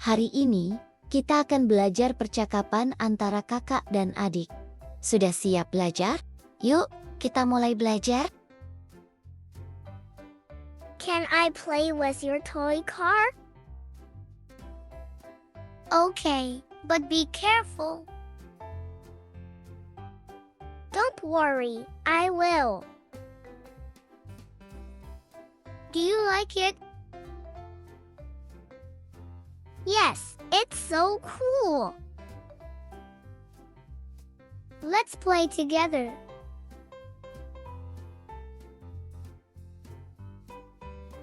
Hari ini, kita akan belajar percakapan antara kakak dan adik. Sudah siap belajar? Yuk, kita mulai belajar. Can I play with your toy car? Okay, but be careful. Don't worry, I will. Do you like it? Yes, it's so cool. Let's play together.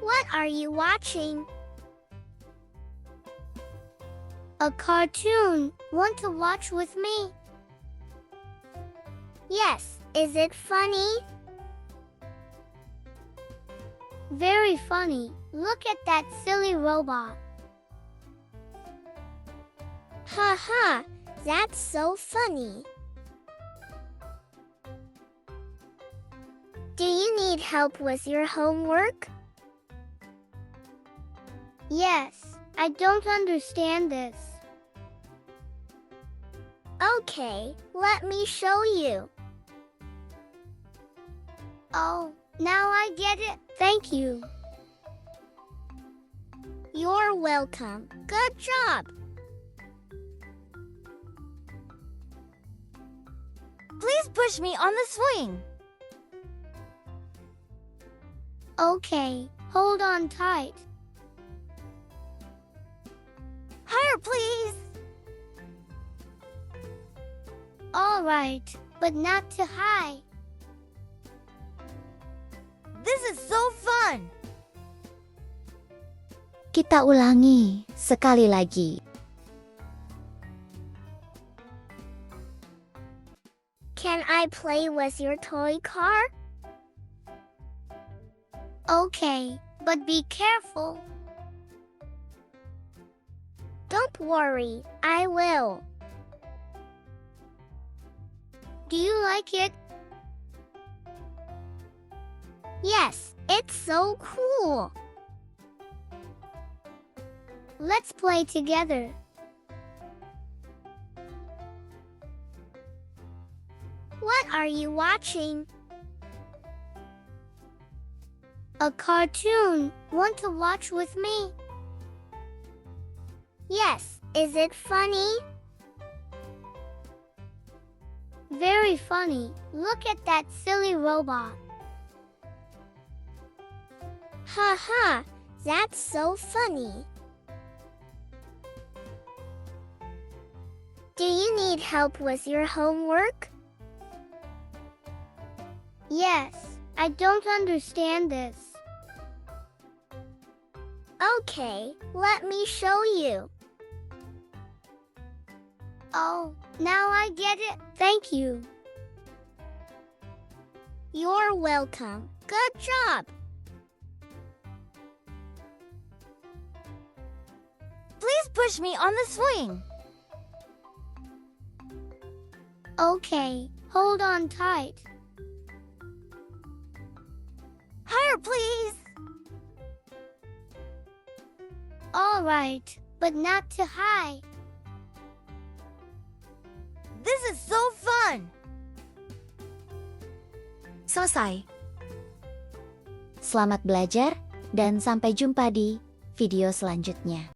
What are you watching? A cartoon. Want to watch with me? Yes, is it funny? Very funny. Look at that silly robot. Haha, that's so funny. Do you need help with your homework? Yes, I don't understand this. Okay, let me show you. Oh, now I get it. Thank you. You're welcome. Good job. Please push me on the swing. Okay, hold on tight. Higher, please. All right, but not too high. This is so fun. Kita ulangi sekali lagi. Can I play with your toy car? Okay, but be careful. Don't worry, I will. Do you like it? Yes, it's so cool. Let's play together. What are you watching? A cartoon. Want to watch with me? Yes, is it funny? Very funny. Look at that silly robot. Haha, that's so funny. Do you need help with your homework? Yes, I don't understand this. Okay, let me show you. Oh, now I get it. Thank you. You're welcome. Good job. Please push me on the swing. Okay, hold on tight. Higher, please. All right, but not too high. This is so fun. Selesai. Selamat belajar dan sampai jumpa di video selanjutnya.